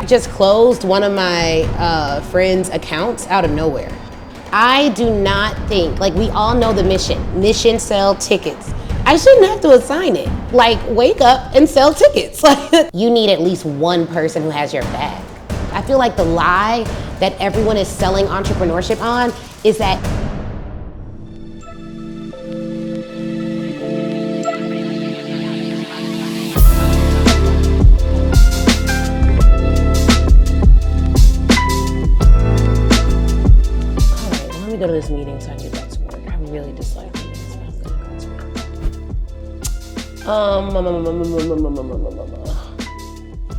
just closed one of my friends' accounts out of nowhere. I do not think, like, we all know the mission sell tickets. I shouldn't have to assign it. Like, wake up and sell tickets. You need at least one person who has your back. I feel like the lie that everyone is selling entrepreneurship on is that go to this meeting so I can get back to work. I really dislike meetings.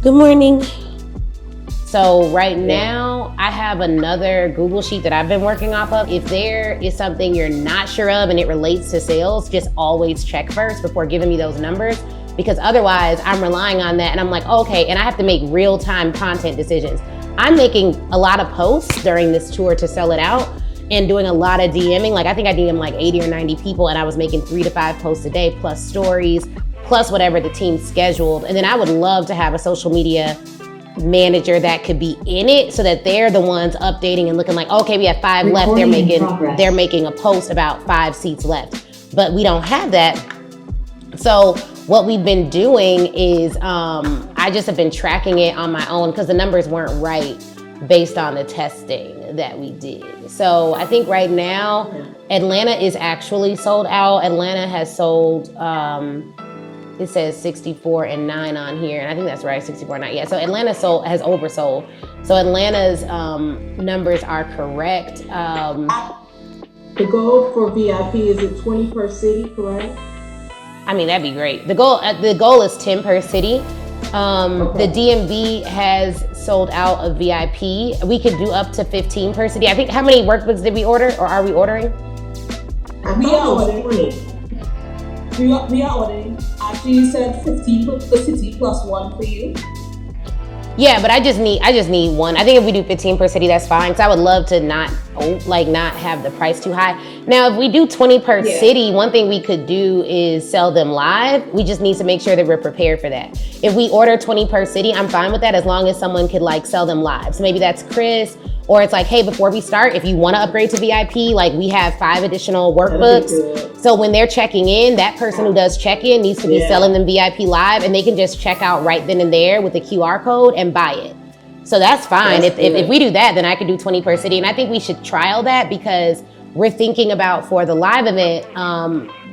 Good morning. So right now I have another Google sheet that I've been working off of. If there is something you're not sure of and it relates to sales, just always check first before giving me those numbers, because otherwise I'm relying on that and I'm like, okay, and I have to make real-time content decisions. I'm making a lot of posts during this tour to sell it out, and doing a lot of DMing. Like, I think I DM'd like 80 or 90 people, and I was making 3 to 5 posts a day, plus stories, plus whatever the team scheduled. And then I would love to have a social media manager that could be in it so that they're the ones updating and looking like, okay, we have 5 left. They're making a post about 5 seats left, but we don't have that. So what we've been doing is I just have been tracking it on my own because the numbers weren't right based on the testing that we did. So I think right now, Atlanta is actually sold out. Atlanta has sold, it says 64 and 9 on here. And I think that's right, 64 and 9. Yeah, so Atlanta has oversold. So Atlanta's numbers are correct. The goal for VIP is at 20 per city, correct? I mean, that'd be great. The goal is 10 per city. The DMV has sold out of VIP. We could do up to 15 per city. I think, how many workbooks did we order, or are we ordering? We are ordering. We are ordering. Actually, you said 15 per city plus 1 for you. Yeah, but I just need one. I think if we do 15 per city, that's fine. Cause I would love to not have the price too high. Now, if we do 20 per city, one thing we could do is sell them live. We just need to make sure that we're prepared for that. If we order 20 per city, I'm fine with that as long as someone could like sell them live. So maybe that's Chris, or it's like, hey, before we start, if you want to upgrade to VIP, like we have 5 additional workbooks. So when they're checking in, that person who does check-in needs to be selling them VIP live, and they can just check out right then and there with the QR code and buy it. So that's fine. If we do that, then I could do 20 per city. And I think we should trial that because we're thinking about, for the live event,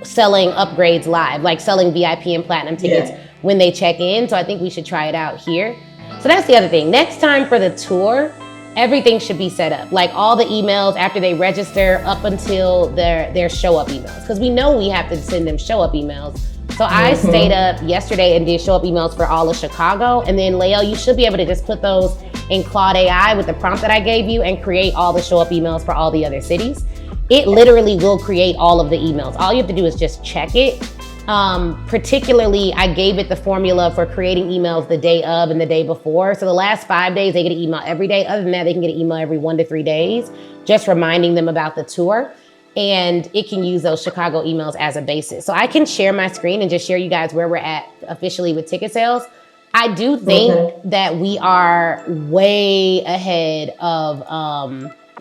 selling upgrades live, like selling VIP and platinum tickets when they check in. So I think we should try it out here. So that's the other thing. Next time for the tour, everything should be set up. Like all the emails after they register up until their show up emails. Because we know we have to send them show up emails. So I stayed up yesterday and did show up emails for all of Chicago. And then Leo, you should be able to just put those in Claude AI with the prompt that I gave you and create all the show up emails for all the other cities. It literally will create all of the emails. All you have to do is just check it. Particularly, I gave it the formula for creating emails the day of and the day before. So the last 5 days, they get an email every day. Other than that, they can get an email every 1 to 3 days, just reminding them about the tour. And it can use those Chicago emails as a basis. So I can share my screen and just share you guys where we're at officially with ticket sales. I do think that we are way ahead of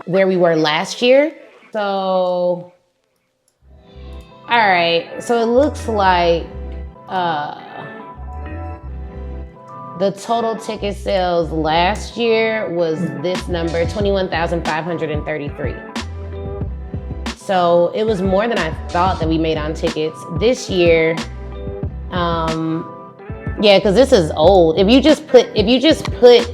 where we were last year. So, all right, so it looks like the total ticket sales last year was this number, 21,533. So it was more than I thought that we made on tickets. This year, yeah, because this is old. If you just put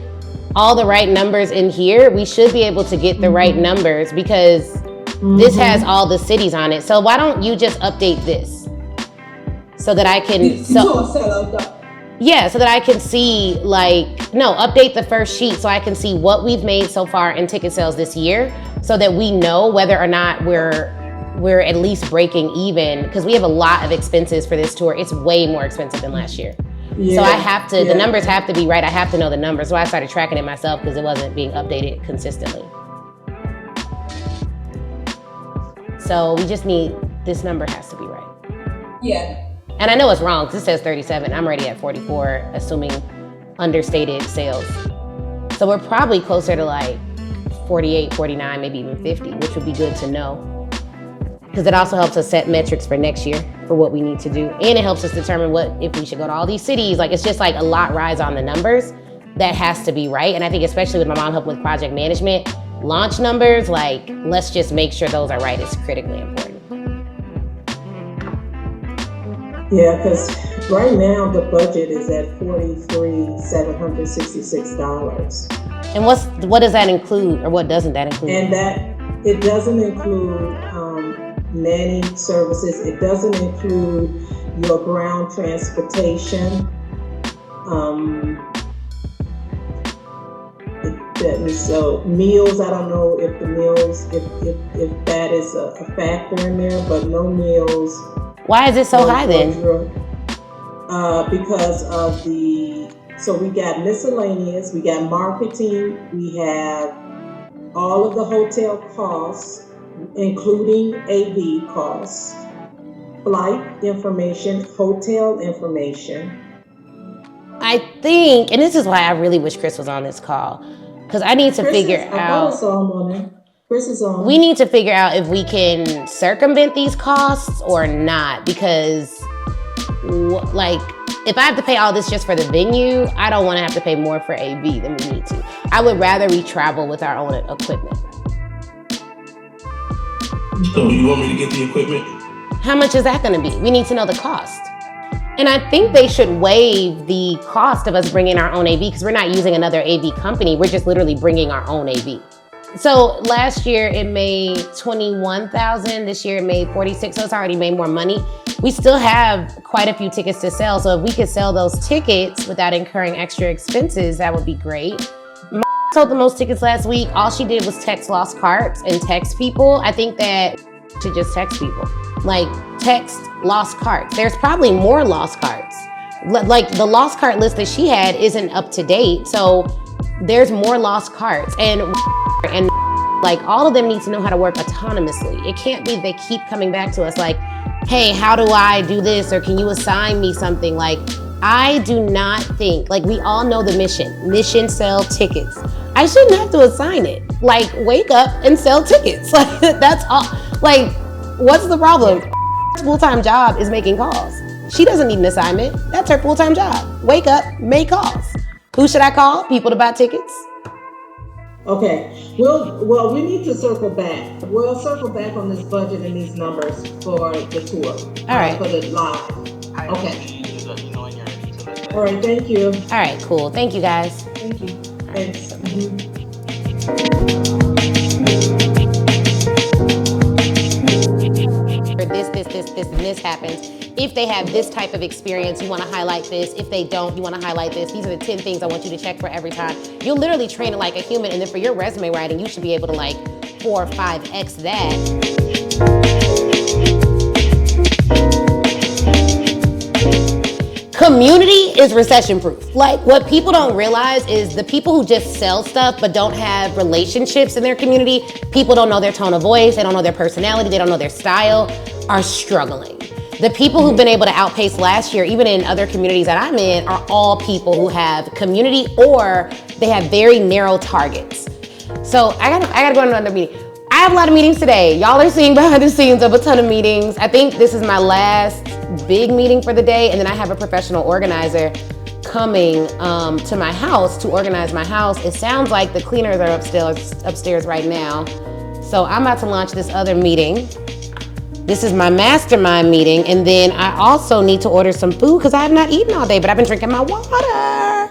all the right numbers in here, we should be able to get the right numbers because this has all the cities on it. So why don't you just update this so that I can so that I can see, update the first sheet so I can see what we've made so far in ticket sales this year, so that we know whether or not we're at least breaking even, because we have a lot of expenses for this tour. It's way more expensive than last year. So I have to, the numbers have to be right. I have to know the numbers. So I started tracking it myself because it wasn't being updated consistently. So we just need, this number has to be right. Yeah. And I know it's wrong because it says 37. I'm already at 44, assuming understated sales. So we're probably closer to like 48, 49, maybe even 50, which would be good to know. Because it also helps us set metrics for next year for what we need to do. And it helps us determine if we should go to all these cities. Like, it's just like a lot rides on the numbers that has to be right. And I think especially with my mom helping with project management, launch numbers, like, let's just make sure those are right is critically important. Yeah, because right now the budget is at $43,766. And what does that include, or what doesn't that include? And that it doesn't include nanny services. It doesn't include your ground transportation. So meals, I don't know if the meals, if that is a factor in there, but no meals. Why is it so high then? Because of so we got miscellaneous, we got marketing, we have all of the hotel costs, including AV costs, flight information, hotel information. I think, and this is why I really wish Chris was on this call, because I need to figure out. Chris is on. We need to figure out if we can circumvent these costs or not, because like, if I have to pay all this just for the venue, I don't want to have to pay more for AV than we need to. I would rather we travel with our own equipment. So you want me to get the equipment? How much is that going to be? We need to know the cost. And I think they should waive the cost of us bringing our own AV, because we're not using another AV company. We're just literally bringing our own AV. So last year it made $21,000. This year it made $46,000. So it's already made more money. We still have quite a few tickets to sell. So if we could sell those tickets without incurring extra expenses, that would be great. My sold the most tickets last week. All she did was text lost carts and text people. I think that should just text people. Like, text lost carts. There's probably more lost carts. Like, the lost cart list that she had isn't up to date. So there's more lost carts. And like, all of them need to know how to work autonomously. It can't be they keep coming back to us like, hey, how do I do this? Or can you assign me something? Like, I do not think, like, we all know the mission, sell tickets. I shouldn't have to assign it. Like, wake up and sell tickets. Like, that's all. Like, what's the problem? Full-time job is making calls. She doesn't need an assignment. That's her full-time job. Wake up, make calls. Who should I call? People to buy tickets? Okay, well, we need to circle back. We'll circle back on this budget and these numbers for the tour. All right. For the live. Okay. All right, thank you. All right, cool. Thank you, guys. Thank you. Thanks. This, and this happens. If they have this type of experience, you want to highlight this. If they don't, you want to highlight this. These are the 10 things I want you to check for every time. You'll literally train it like a human, and then for your resume writing, you should be able to like 4 or 5x that. Community is recession-proof. Like, what people don't realize is the people who just sell stuff but don't have relationships in their community, people don't know their tone of voice, they don't know their personality, they don't know their style, are struggling. The people who've been able to outpace last year, even in other communities that I'm in, are all people who have community or they have very narrow targets. So I gotta go to another meeting. I have a lot of meetings today. Y'all are seeing behind the scenes of a ton of meetings. I think this is my last big meeting for the day, and then I have a professional organizer coming to my house to organize my house. It sounds like the cleaners are upstairs right now. So I'm about to launch this other meeting. This is my mastermind meeting, and then I also need to order some food because I have not eaten all day, but I've been drinking my water.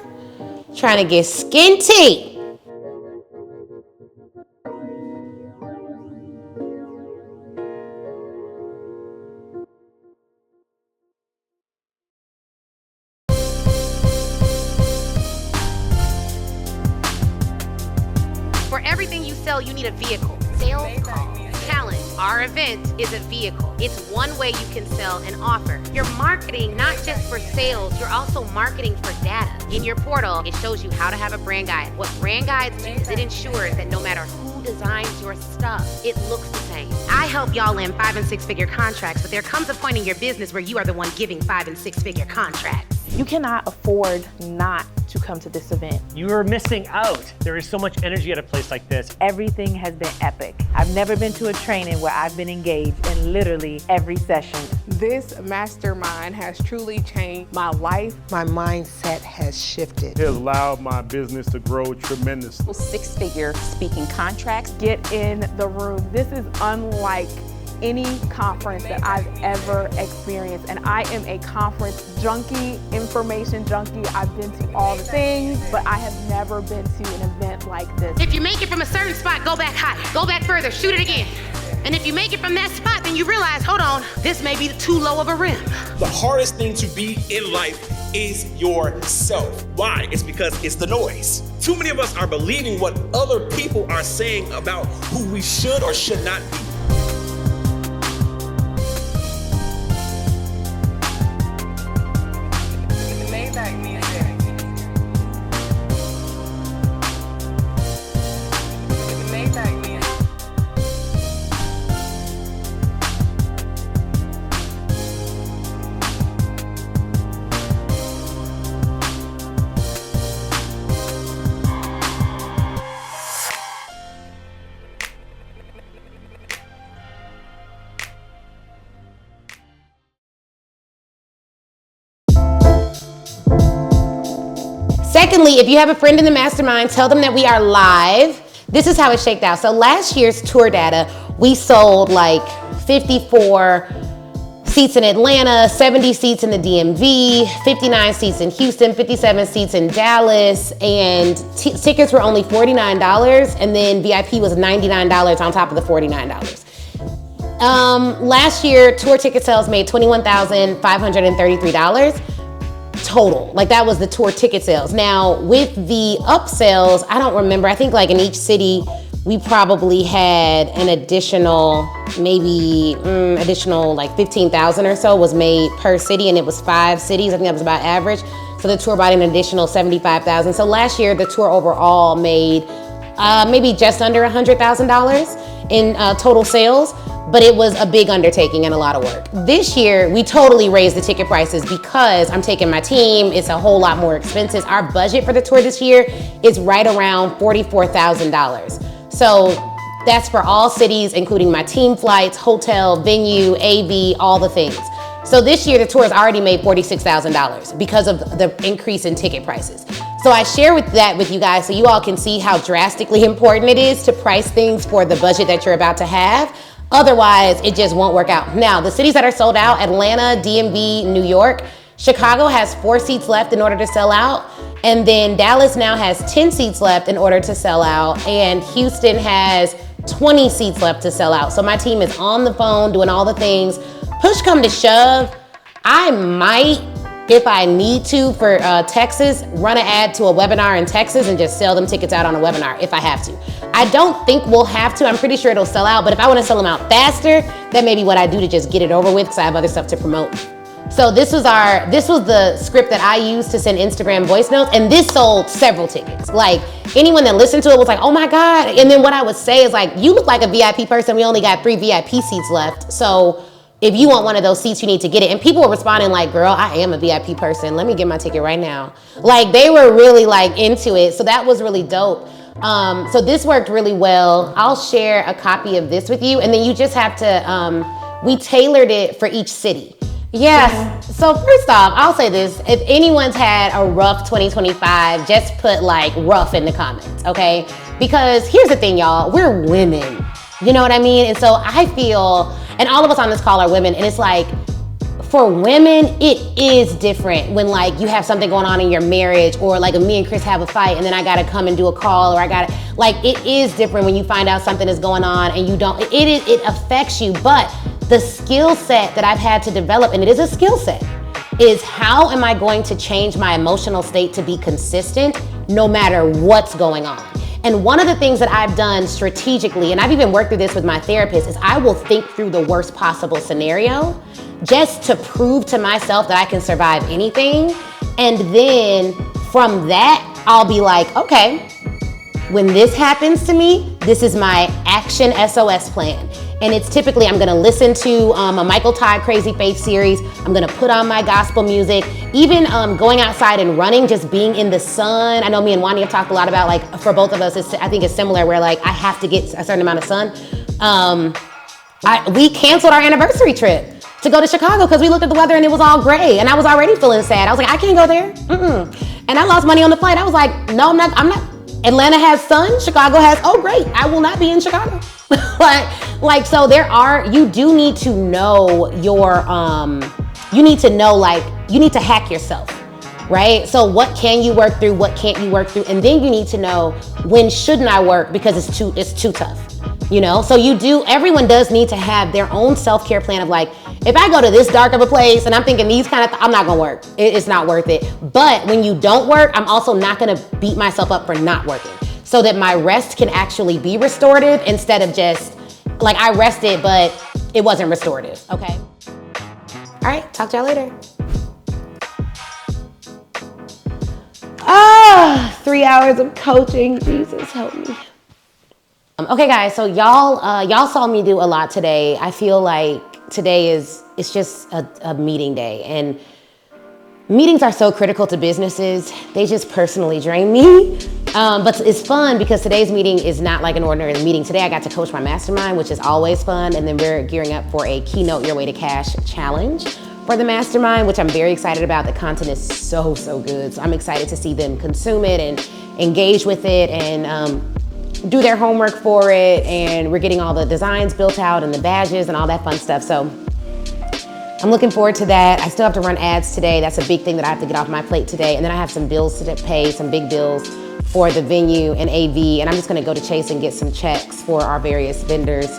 Trying to get skinty. For everything you sell, you need a vehicle. Sales call, talent. Our event is a vehicle. It's one way you can sell an offer. You're marketing not just for sales, you're also marketing for data. In your portal, it shows you how to have a brand guide. What brand guides do is it ensures that no matter who designs your stuff, it looks the same. I help y'all land 5- and 6-figure contracts, but there comes a point in your business where you are the one giving 5- and 6-figure contracts. You cannot afford not to come to this event. You are missing out. There is so much energy at a place like this. Everything has been epic. I've never been to a training where I've been engaged in literally every session. This mastermind has truly changed my life. My mindset has shifted. It has allowed my business to grow tremendously. 6-figure speaking contracts. Get in the room. This is unlike any conference that I've ever experienced, and I am a conference junkie, information junkie. I've been to all the things, but I have never been to an event like this. If you make it from a certain spot, go back higher, go back further, shoot it again. And if you make it from that spot, then you realize, hold on, this may be too low of a rim. The hardest thing to be in life is yourself. Why? It's because it's the noise. Too many of us are believing what other people are saying about who we should or should not be. Secondly, if you have a friend in the mastermind, tell them that we are live. This is how it shaked out. So last year's tour data, we sold like 54 seats in Atlanta, 70 seats in the DMV, 59 seats in Houston, 57 seats in Dallas, and tickets were only $49, and then VIP was $99 on top of the $49. Last year, tour ticket sales made $21,533 total. Like that was the tour ticket sales. Now with the upsells, I don't remember, I think like in each city, we probably had an additional, maybe additional like 15,000 or so was made per city, and it was 5 cities. I think that was about average. So the tour bought an additional 75,000. So last year, the tour overall made maybe just under $100,000 in total sales, but it was a big undertaking and a lot of work. This year, we totally raised the ticket prices because I'm taking my team. It's a whole lot more expensive. Our budget for the tour this year is right around $44,000. So that's for all cities, including my team flights, hotel, venue, AV, all the things. So this year, the tour has already made $46,000 because of the increase in ticket prices. So I share that with you guys so you all can see how drastically important it is to price things for the budget that you're about to have. Otherwise, it just won't work out. Now, the cities that are sold out, Atlanta, DMV, New York, Chicago has 4 seats left in order to sell out. And then Dallas now has 10 seats left in order to sell out. And Houston has 20 seats left to sell out. So my team is on the phone doing all the things. Push come to shove, I might, if I need to for Texas, run an ad to a webinar in Texas and just sell them tickets out on a webinar if I have to. I don't think we'll have to. I'm pretty sure it'll sell out, but if I want to sell them out faster, that may be what I do to just get it over with because I have other stuff to promote. So this was the script that I used to send Instagram voice notes, and this sold several tickets. Like anyone that listened to it was like, oh my God. And then what I would say is like, you look like a VIP person. We only got 3 VIP seats left. So if you want one of those seats, you need to get it. And people were responding like, girl, I am a VIP person. Let me get my ticket right now. Like they were really like into it. So that was really dope. So this worked really well. I'll share a copy of this with you. And then you just have to, we tailored it for each city. Yes. So first off, I'll say this. If anyone's had a rough 2025, just put like rough in the comments, okay? Because here's the thing, y'all. We're women. You know what I mean? And so I feel, and all of us on this call are women, and it's like, for women, it is different when like you have something going on in your marriage, or like me and Chris have a fight and then I gotta come and do a call, or it is different when you find out something is going on and you don't, it affects you. But the skill set that I've had to develop, and it is a skill set, is how am I going to change my emotional state to be consistent no matter what's going on? And one of the things that I've done strategically, and I've even worked through this with my therapist, is I will think through the worst possible scenario just to prove to myself that I can survive anything. And then from that, I'll be like, okay, when this happens to me, this is my action SOS plan. And it's typically, I'm gonna listen to a Michael Todd Crazy Faith series. I'm gonna put on my gospel music. Even going outside and running, just being in the sun. I know me and Wani have talked a lot about, like, for both of us, I think it's similar where, like, I have to get a certain amount of sun. We canceled our anniversary trip to go to Chicago because we looked at the weather and it was all gray, and I was already feeling sad. I was like, I can't go there. And I lost money on the flight. I was like, no, I'm not. Atlanta has sun, Chicago has, oh great, I will not be in Chicago. So you do need to know you need to hack yourself, right? So what can you work through, what can't you work through? And then you need to know, when shouldn't I work because it's too tough, you know? So everyone does need to have their own self-care plan of, like, if I go to this dark of a place and I'm thinking these kind of I'm not gonna work. It's not worth it. But when you don't work, I'm also not gonna beat myself up for not working, so that my rest can actually be restorative instead of just, like, I rested, but it wasn't restorative, okay? All right, talk to y'all later. 3 hours of coaching, Jesus help me. Okay guys, so y'all saw me do a lot today. I feel like today it's just a meeting day, and meetings are so critical to businesses. They just personally drain me. But it's fun because today's meeting is not like an ordinary meeting. Today I got to coach my mastermind, which is always fun. And then we're gearing up for a Keynote Your Way to Cash challenge for the mastermind, which I'm very excited about. The content is so good. So I'm excited to see them consume it and engage with it and do their homework for it. And we're getting all the designs built out and the badges and all that fun stuff. So I'm looking forward to that. I still have to run ads today. That's a big thing that I have to get off my plate today. And then I have some bills to pay, some big bills for the venue and AV. And I'm just gonna go to Chase and get some checks for our various vendors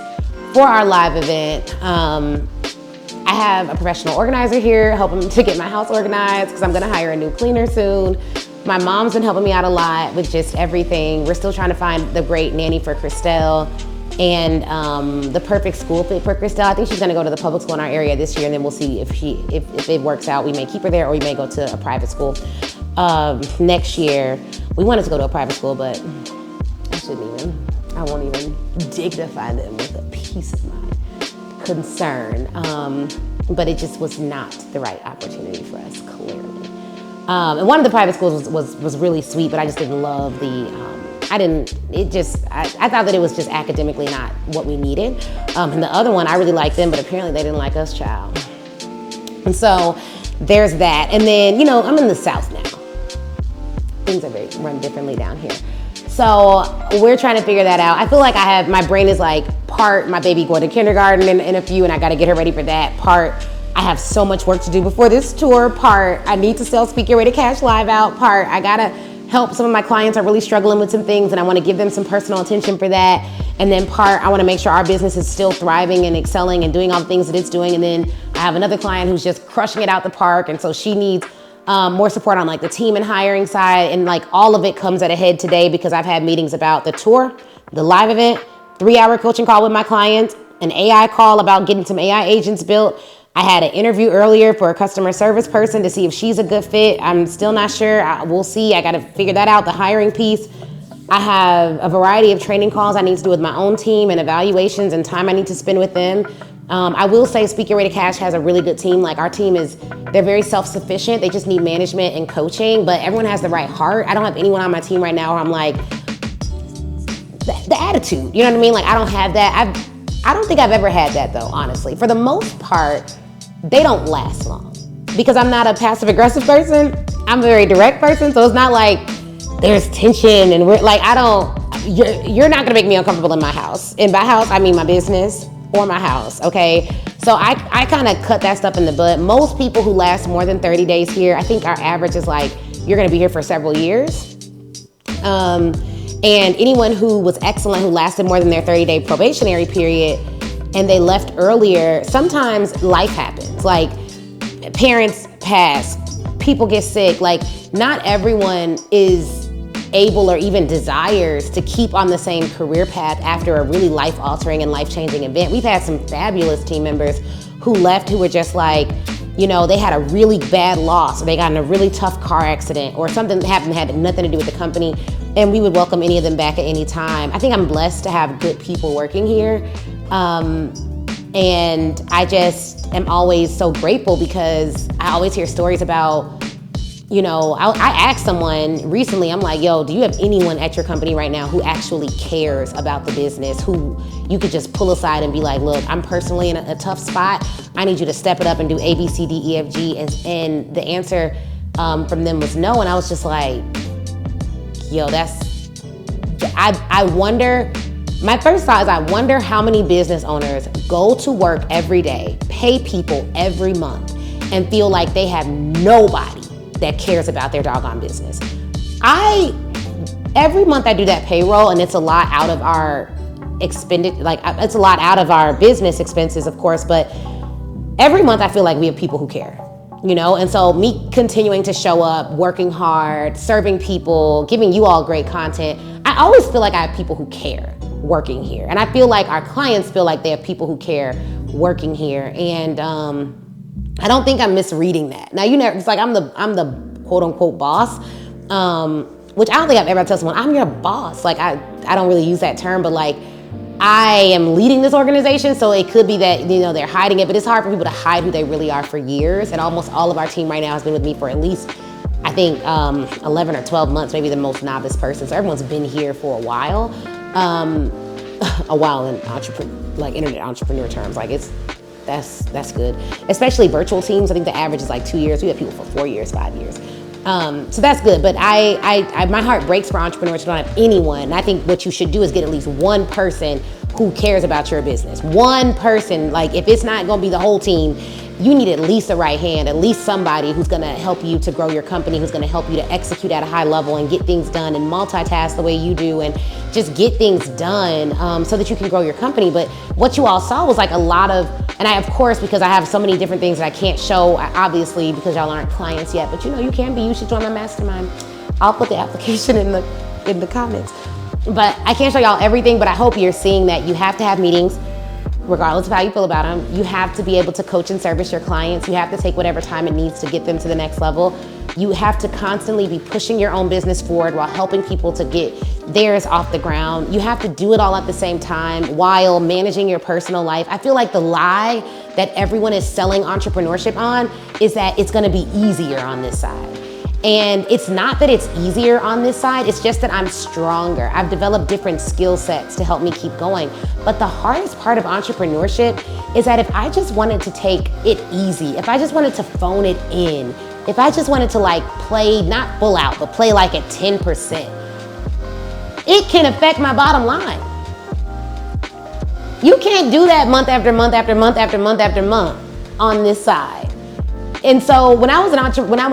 for our live event. I have a professional organizer here helping to get my house organized because I'm gonna hire a new cleaner soon. My mom's been helping me out a lot with just everything. We're still trying to find the great nanny for Christelle and the perfect school fit for Christelle. I think she's gonna go to the public school in our area this year, and then we'll see if it works out. We may keep her there, or we may go to a private school next year. We wanted to go to a private school, but I won't even dignify them with a piece of my concern. But it just was not the right opportunity for us, clearly. And one of the private schools was really sweet, but I just didn't love I thought that it was just academically not what we needed. And the other one, I really liked them, but apparently they didn't like us, child. And so there's that. And then, I'm in the South now. Things are run differently down here. So we're trying to figure that out. I feel like my brain is like part, my baby going to kindergarten in a few, and I got to get her ready for that. Part, I have so much work to do before this tour. Part, I need to sell Speak Your Way to Cash live out. Part, I got to help some of my clients are really struggling with some things, and I want to give them some personal attention for that. And then part, I want to make sure our business is still thriving and excelling and doing all the things that it's doing. And then I have another client who's just crushing it out the park, and so she needs more support on like the team and hiring side, and like all of it comes at a head today because I've had meetings about the tour, the live event, 3-hour coaching call with my clients, an AI call about getting some AI agents built. I had an interview earlier for a customer service person to see if she's a good fit. I'm still not sure. We'll see. I got to figure that out, the hiring piece. I have a variety of training calls I need to do with my own team and evaluations and time I need to spend with them. I will say Speak Your Way to Cash has a really good team. Like our team they're very self-sufficient. They just need management and coaching, but everyone has the right heart. I don't have anyone on my team right now where I'm like, the attitude, you know what I mean? Like I don't have that. I don't think I've ever had that though, honestly. For the most part, they don't last long because I'm not a passive aggressive person. I'm a very direct person. So it's not like there's tension and we're like, you're not gonna make me uncomfortable in my house. And by house, I mean my business or my house, okay? So I kind of cut that stuff in the bud. Most people who last more than 30 days here, I think our average is like, you're gonna be here for several years. And anyone who was excellent, who lasted more than their 30-day probationary period, and they left earlier, sometimes life happens. Like parents pass, people get sick. Like not everyone is able or even desires to keep on the same career path after a really life-altering and life-changing event. We've had some fabulous team members who left who were just like, they had a really bad loss, or they got in a really tough car accident, or something that happened that had nothing to do with the company, and we would welcome any of them back at any time. I think I'm blessed to have good people working here. And I just am always so grateful because I always hear stories about, you know, I asked someone recently, I'm like, yo, do you have anyone at your company right now who actually cares about the business, who you could just pull aside and be like, look, I'm personally in a tough spot. I need you to step it up and do A, B, C, D, E, F, G. And the answer from them was no. And I was just like, yo, I wonder, my first thought is I wonder how many business owners go to work every day, pay people every month, and feel like they have nobody that cares about their doggone business. Every month I do that payroll, and it's a lot out of our it's a lot out of our business expenses, of course, but every month I feel like we have people who care, you know? And so me continuing to show up, working hard, serving people, giving you all great content, I always feel like I have people who care working here. And I feel like our clients feel like they have people who care working here. And I don't think I'm misreading that. Now, it's like I'm the quote unquote boss, which I don't think I've ever told someone, I'm your boss. Like I don't really use that term, but like I am leading this organization, so it could be that, you know, they're hiding it, but it's hard for people to hide who they really are for years. And almost all of our team right now has been with me for at least, I think, 11 or 12 months, maybe the most novice person. So everyone's been here for a while in internet entrepreneur terms. Like that's good, especially virtual teams. I think the average is like 2 years. We have people for 4 years, 5 years. So that's good, but my heart breaks for entrepreneurs who don't have anyone. And I think what you should do is get at least one person who cares about your business. One person, like if it's not gonna be the whole team, you need at least a right hand, at least somebody who's gonna help you to grow your company, who's gonna help you to execute at a high level and get things done and multitask the way you do and just get things done so that you can grow your company. But what you all saw was like a lot of, and I, of course, because I have so many different things that I can't show, obviously, because y'all aren't clients yet, but you know, you can be, you should join my mastermind. I'll put the application in the comments. But I can't show y'all everything, but I hope you're seeing that you have to have meetings, regardless of how you feel about them. You have to be able to coach and service your clients. You have to take whatever time it needs to get them to the next level. You have to constantly be pushing your own business forward while helping people to get theirs off the ground. You have to do it all at the same time while managing your personal life. I feel like the lie that everyone is selling entrepreneurship on is that it's gonna be easier on this side. And it's not that it's easier on this side, it's just that I'm stronger. I've developed different skill sets to help me keep going. But the hardest part of entrepreneurship is that if I just wanted to take it easy, if I just wanted to phone it in, if I just wanted to like play, not full out, but play like at 10%, it can affect my bottom line. You can't do that month after month after month after month after month on this side. And so when I was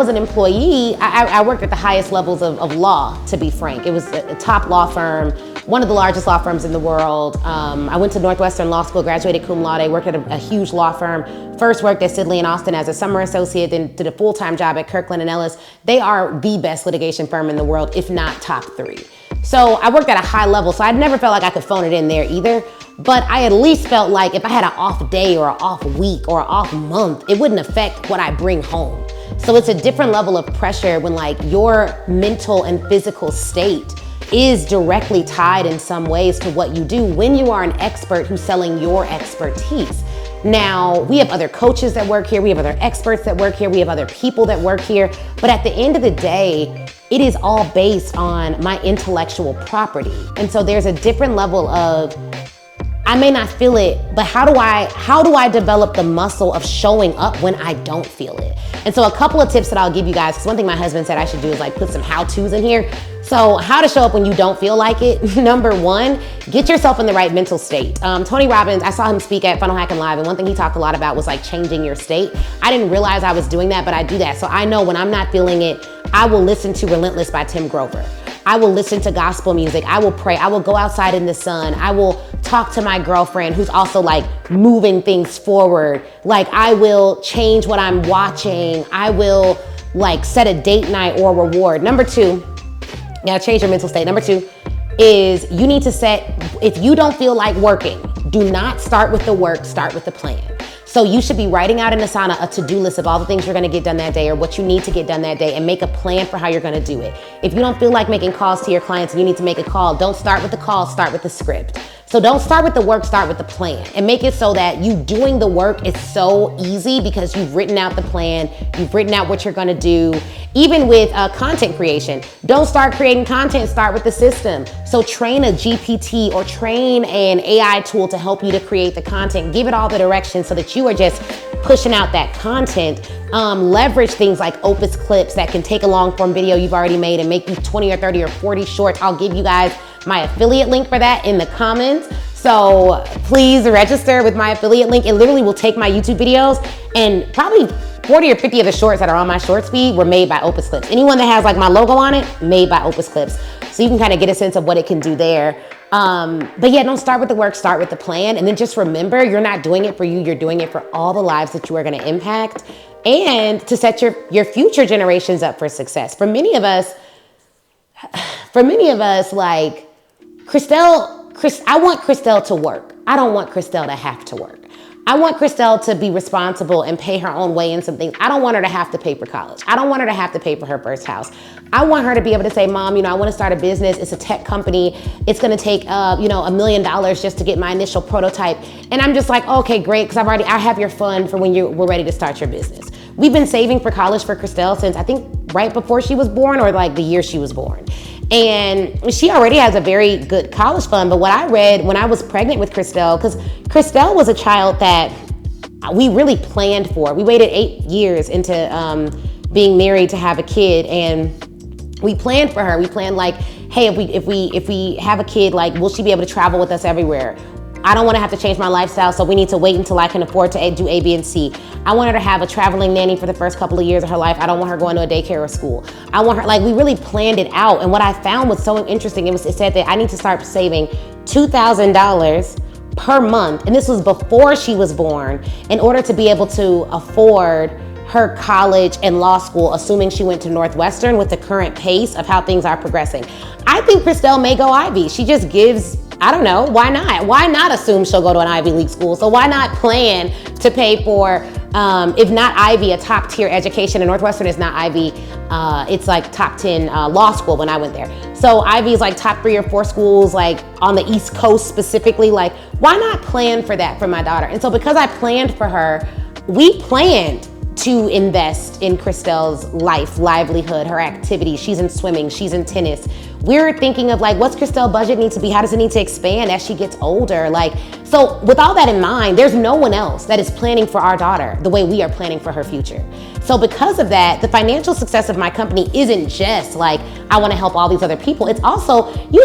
an employee, I worked at the highest levels of law, to be frank. It was a top law firm, one of the largest law firms in the world. I went to Northwestern Law School, graduated cum laude, worked at a huge law firm. First worked at Sidley and Austin as a summer associate, then did a full-time job at Kirkland & Ellis. They are the best litigation firm in the world, if not top 3. So I worked at a high level, so I never felt like I could phone it in there either. But I at least felt like if I had an off day or an off week or an off month, it wouldn't affect what I bring home. So it's a different level of pressure when like your mental and physical state is directly tied in some ways to what you do when you are an expert who's selling your expertise. Now, we have other coaches that work here, we have other experts that work here, we have other people that work here, but at the end of the day, it is all based on my intellectual property. And so there's a different level of, I may not feel it, but how do I develop the muscle of showing up when I don't feel it? And so a couple of tips that I'll give you guys, because one thing my husband said I should do is like put some how-tos in here. So how to show up when you don't feel like it. Number 1, get yourself in the right mental state. Tony Robbins, I saw him speak at Funnel Hacking Live, and one thing he talked a lot about was like changing your state. I didn't realize I was doing that, but I do that. So I know when I'm not feeling it, I will listen to Relentless by Tim Grover. I will listen to gospel music. I will pray. I will go outside in the sun. I will talk to my girlfriend who's also like moving things forward. Like I will change what I'm watching. I will like set a date night or reward. Number 2, you gotta change your mental state. Number 2 is you need to set, if you don't feel like working, do not start with the work, start with the plan. So you should be writing out in Asana a to-do list of all the things you're gonna get done that day or what you need to get done that day and make a plan for how you're gonna do it. If you don't feel like making calls to your clients and you need to make a call, don't start with the call, start with the script. So don't start with the work, start with the plan, and make it so that you doing the work is so easy because you've written out the plan, you've written out what you're gonna do. Even with content creation, don't start creating content, start with the system. So train a GPT or train an AI tool to help you to create the content. Give it all the directions so that you are just pushing out that content. Leverage things like Opus Clips that can take a long form video you've already made and make you 20 or 30 or 40 shorts. I'll give you guys my affiliate link for that in the comments. So please register with my affiliate link. It literally will take my YouTube videos, and probably 40 or 50 of the shorts that are on my shorts feed were made by Opus Clips. Anyone that has like my logo on it, made by Opus Clips. So you can kind of get a sense of what it can do there. But yeah, don't start with the work, start with the plan. And then just remember, you're not doing it for you, you're doing it for all the lives that you are gonna impact and to set your future generations up for success. For many of us, like I want Christelle to work. I don't want Christelle to have to work. I want Christelle to be responsible and pay her own way in some things. I don't want her to have to pay for college. I don't want her to have to pay for her first house. I want her to be able to say, Mom, I want to start a business. It's a tech company. It's going to take, $1 million just to get my initial prototype. And I'm just like, okay, great. Because I have your fund for when we're ready to start your business. We've been saving for college for Christelle since I think right before she was born, or like the year she was born. And she already has a very good college fund. But what I read when I was pregnant with Christelle, because Christelle was a child that we really planned for. We waited 8 years into being married to have a kid, and we planned for her. We planned like, hey, if we have a kid, like, will she be able to travel with us everywhere? I don't want to have to change my lifestyle, so we need to wait until I can afford to do A, B, and C. I want her to have a traveling nanny for the first couple of years of her life. I don't want her going to a daycare or school. I want her, like, we really planned it out. And what I found was so interesting, it said that I need to start saving $2,000 per month, and this was before she was born, in order to be able to afford her college and law school, assuming she went to Northwestern with the current pace of how things are progressing. I think Christelle may go Ivy. She just gives, I don't know, why not? Why not assume she'll go to an Ivy League school? So why not plan to pay for, if not Ivy, a top tier education? And Northwestern is not Ivy, it's like top 10 law school when I went there. So Ivy is like top 3 or 4 schools like on the East Coast specifically. Like, why not plan for that for my daughter? And so because I planned for her, we planned to invest in Christelle's life, livelihood, her activities. She's in swimming, she's in tennis. We're thinking of like, what's Christelle's budget need to be? How does it need to expand as she gets older? Like, so with all that in mind, there's no one else that is planning for our daughter the way we are planning for her future. So because of that, the financial success of my company isn't just like, I want to help all these other people. It's also, you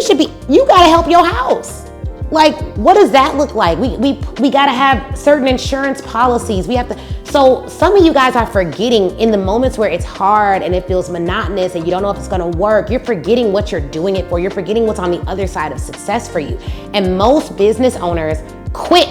gotta help your house. Like, what does that look like? We gotta have certain insurance policies. We have to, so some of you guys are forgetting in the moments where it's hard and it feels monotonous and you don't know if it's gonna work, you're forgetting what you're doing it for. You're forgetting what's on the other side of success for you. And most business owners quit,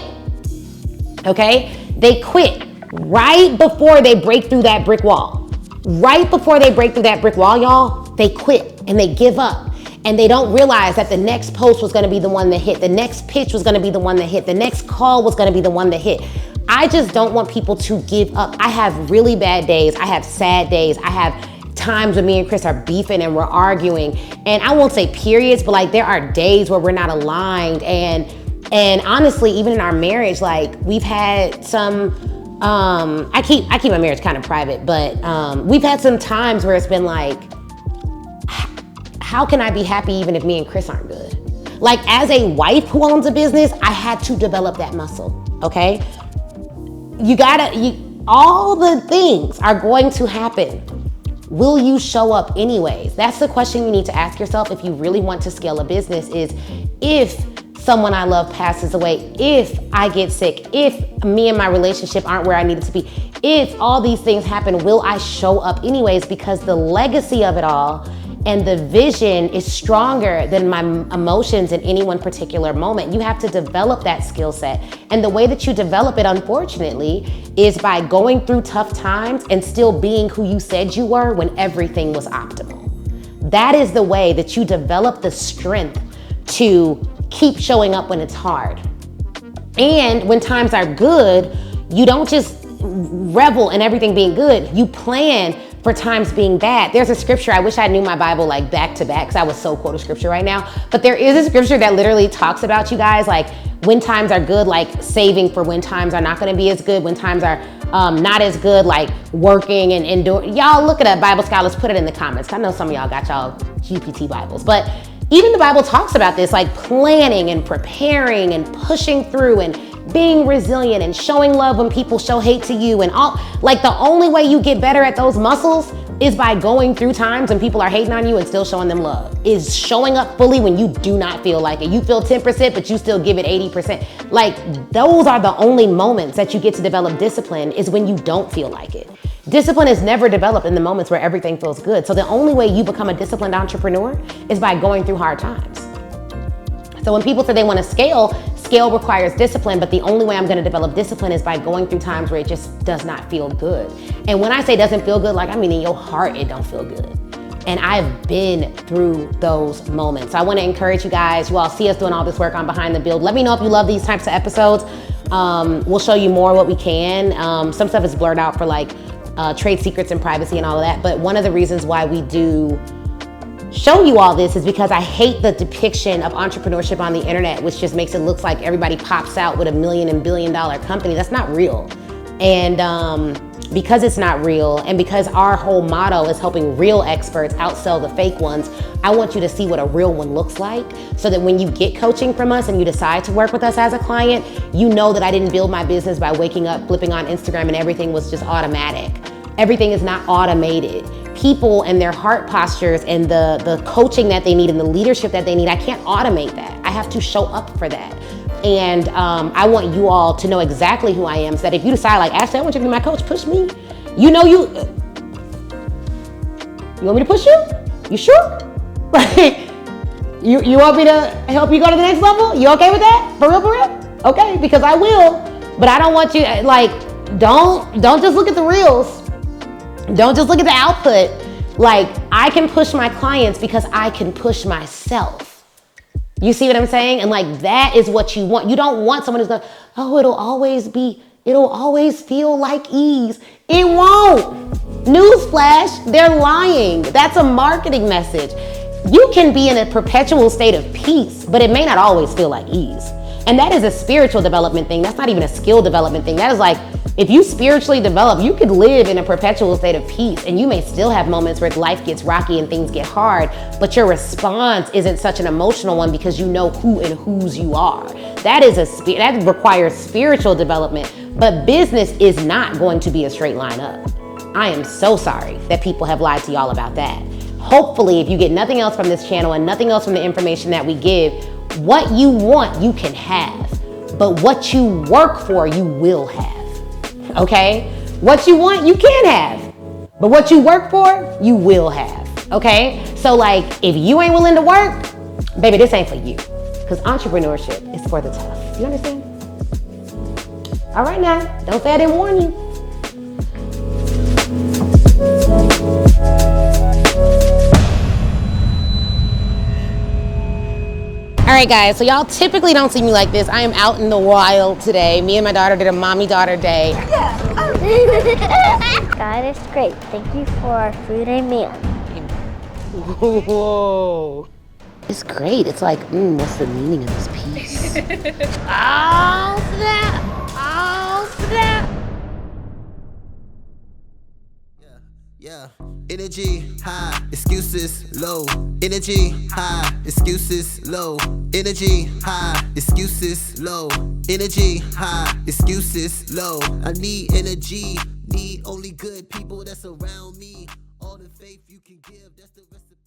okay? They quit right before they break through that brick wall. Right before they break through that brick wall, y'all, they quit and they give up. And they don't realize that the next post was gonna be the one that hit. The next pitch was gonna be the one that hit. The next call was gonna be the one that hit. I just don't want people to give up. I have really bad days. I have sad days. I have times when me and Chris are beefing and we're arguing. And I won't say periods, but like there are days where we're not aligned. And honestly, even in our marriage, like we've had some, I keep my marriage kind of private, but we've had some times where it's been like, how can I be happy even if me and Chris aren't good? Like as a wife who owns a business, I had to develop that muscle, okay? All the things are going to happen. Will you show up anyways? That's the question you need to ask yourself if you really want to scale a business is, if someone I love passes away, if I get sick, if me and my relationship aren't where I need it to be, if all these things happen, will I show up anyways? Because the legacy of it all and the vision is stronger than my emotions in any one particular moment. You have to develop that skill set. And the way that you develop it, unfortunately, is by going through tough times and still being who you said you were when everything was optimal. That is the way that you develop the strength to keep showing up when it's hard. And when times are good, you don't just revel in everything being good. You plan for times being bad. There's a scripture, I wish I knew my Bible like back to back because I would so quote a scripture right now, but there is a scripture that literally talks about, you guys, like when times are good, like saving for when times are not gonna be as good, when times are not as good, like working and doing. Y'all look it up, Bible scholars, put it in the comments. I know some of y'all got y'all GPT Bibles, but even the Bible talks about this, like planning and preparing and pushing through and being resilient and showing love when people show hate to you and all. Like the only way you get better at those muscles is by going through times when people are hating on you and still showing them love. Is showing up fully when you do not feel like it. You feel 10%, but you still give it 80%. Like those are the only moments that you get to develop discipline, is when you don't feel like it. Discipline is never developed in the moments where everything feels good. So the only way you become a disciplined entrepreneur is by going through hard times. So when people say they want to scale requires discipline, but the only way I'm going to develop discipline is by going through times where it just does not feel good. And when I say doesn't feel good, like I mean in your heart it don't feel good. And I've been through those moments. So I want to encourage you guys, you all see us doing all this work on Behind the Build. Let me know if you love these types of episodes. We'll show you more what we can. Some stuff is blurred out for like trade secrets and privacy and all of that. But one of the reasons why we do show you all this is because I hate the depiction of entrepreneurship on the internet, which just makes it look like everybody pops out with $1 million and $1 billion company. That's not real. And because it's not real, and because our whole motto is helping real experts outsell the fake ones, I want you to see what a real one looks like, so that when you get coaching from us and you decide to work with us as a client, you know that I didn't build my business by waking up, flipping on Instagram, and everything was just automatic. Everything is not automated. People and their heart postures and the coaching that they need and the leadership that they need, I can't automate that. I have to show up for that. And I want you all to know exactly who I am, so that if you decide like, Ashley, I want you to be my coach, push me. You know you want me to push you? You sure? Like, you want me to help you go to the next level? You okay with that? For real? Okay, because I will. But I don't want you, like, don't just look at the reels. Don't just look at the output. Like, I can push my clients because I can push myself. You see what I'm saying? And like, that is what you want. You don't want someone who's going, oh, it'll always feel like ease. It won't. Newsflash, they're lying. That's a marketing message. You can be in a perpetual state of peace, but it may not always feel like ease. And that is a spiritual development thing. That's not even a skill development thing. That is like, if you spiritually develop, you could live in a perpetual state of peace, and you may still have moments where life gets rocky and things get hard, but your response isn't such an emotional one because you know who and whose you are. That requires spiritual development, but business is not going to be a straight line up. I am so sorry that people have lied to y'all about that. Hopefully, if you get nothing else from this channel and nothing else from the information that we give, what you want, you can have, but what you work for, you will have. Okay? What you want, you can have. But what you work for, you will have. Okay? So like, if you ain't willing to work, baby, this ain't for you. Because entrepreneurship is for the tough. You understand? All right now, don't say I didn't warn you. All right, guys, so y'all typically don't see me like this. I am out in the wild today. Me and my daughter did a mommy-daughter day. God is great. Thank you for our food and meal. Whoa. It's great. It's like, what's the meaning of this piece? Oh, snap. Oh, snap. Yeah, energy high, excuses low. Energy high, excuses low. Energy high, excuses low. Energy high, excuses low. I need energy, need only good people that's around me. All the faith you can give, that's the recipe.